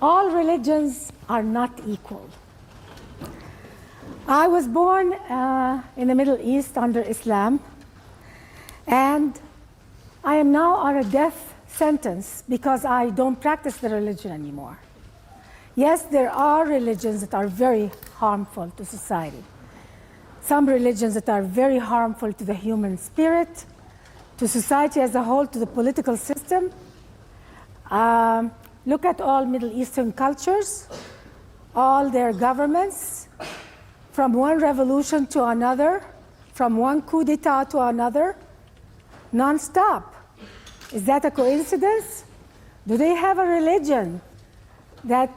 all religions are not equal. I was born in the Middle East under Islam, and I am now on a death sentence because I don't practice the religion anymore. Yes, there are religions that are very harmful to society. Some religions that are very harmful to the human spirit, to society as a whole, to the political system. Look at all Middle Eastern cultures, all their governments, from one revolution to another, from one coup d'etat to another, non-stop. Is that a coincidence? Do they have a religion that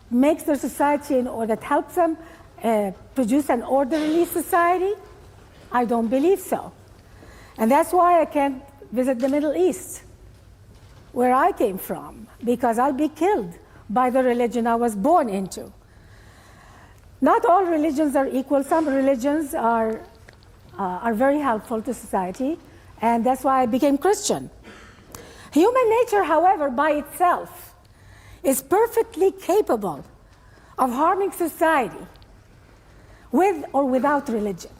makes their society or that helps them produce an orderly society? I don't believe so. And that's why I can't visit the Middle East, where I came from, because I'll be killed by the religion I was born into. Not all religions are equal. Some religions are very helpful to society, and that's why I became Christian. Human nature, however, by itself is perfectly capable of harming society with or without religion.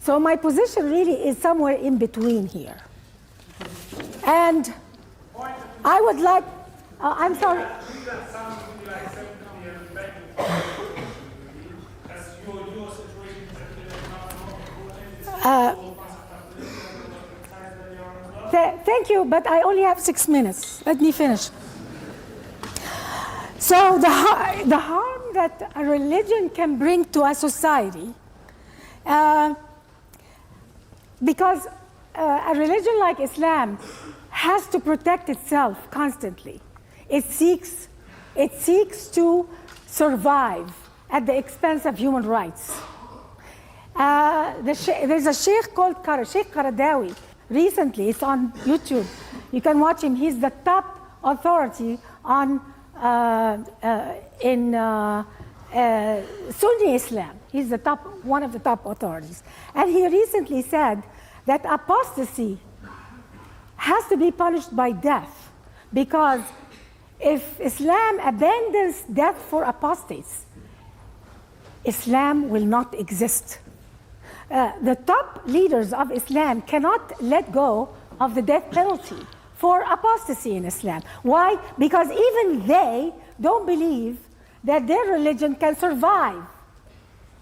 So my position really is somewhere in between here. And I would like, I'm sorry. Thank you, but I only have 6 minutes. Let me finish. So the harm that a religion can bring to a society, because a religion like Islam has to protect itself constantly. It seeks to survive at the expense of human rights. There's a sheikh called Sheikh Qaradawi. Recently, it's on YouTube. You can watch him. He's the top authority on Sunni Islam. He's one of the top authorities. And he recently said that apostasy has to be punished by death, because if Islam abandons death for apostates, Islam will not exist. The top leaders of Islam cannot let go of the death penalty for apostasy in Islam. Why? Because even they don't believe that their religion can survive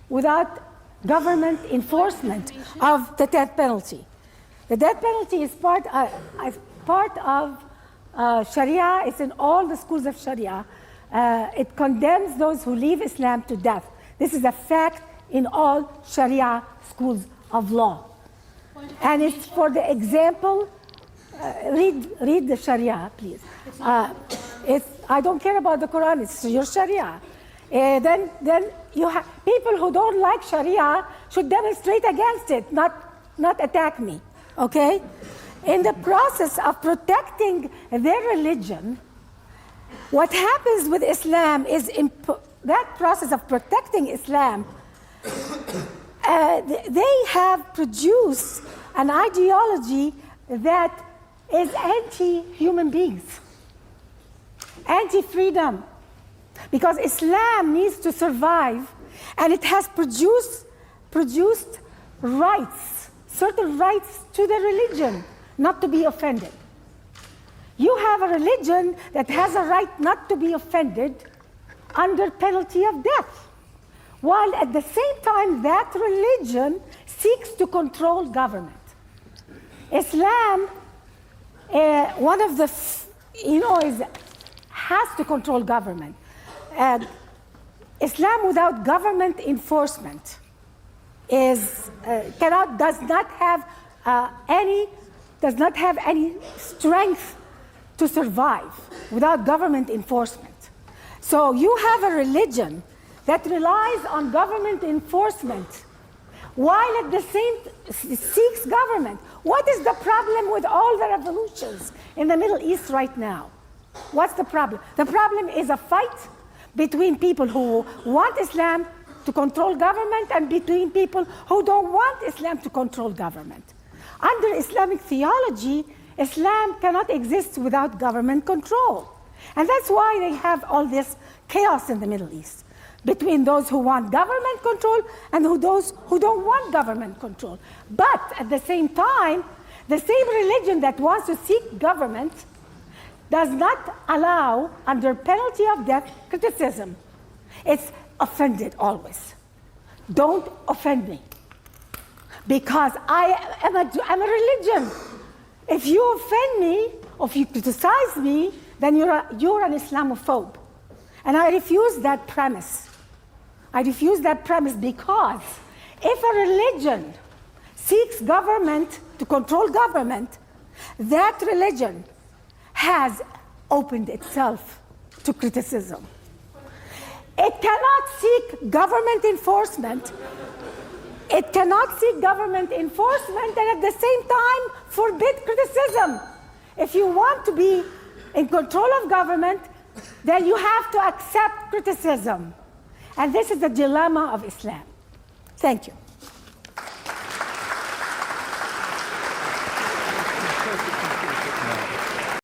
without government enforcement of the death penalty. The death penalty is part of Sharia. It's in all the schools of Sharia. It condemns those who leave Islam to death. This is a fact in all Sharia schools of law. And it's for the example, read the Sharia, please. I don't care about the Quran, it's your Sharia. Then you have people who don't like Sharia should demonstrate against it, not attack me, okay? In the process of protecting their religion, what happens with Islam is that process of protecting Islam, they have produced an ideology that is anti-human beings, anti-freedom, because Islam needs to survive, and it has produced rights, certain rights to the religion, not to be offended. You have a religion that has a right not to be offended under penalty of death, while at the same time that religion seeks to control government. Islam, one of the, has to control government. Islam without government enforcement does not have any strength to survive without government enforcement. So you have a religion that relies on government enforcement while at the same seeks government. What is the problem with all the revolutions in the Middle East right now? What's the problem? The problem is a fight between people who want Islam to control government and between people who don't want Islam to control government. Under Islamic theology, Islam cannot exist without government control. And that's why they have all this chaos in the Middle East between those who want government control and those who don't want government control. But at the same time, the same religion that wants to seek government does not allow, under penalty of death, criticism. It's offended always. Don't offend me, because I'm a religion. If you offend me, or if you criticize me, then you're an Islamophobe. And I refuse that premise. I refuse that premise because if a religion seeks government to control government, that religion has opened itself to criticism. It cannot seek government enforcement. It cannot seek government enforcement and at the same time forbid criticism. If you want to be in control of government, then you have to accept criticism. And this is the dilemma of Islam. Thank you.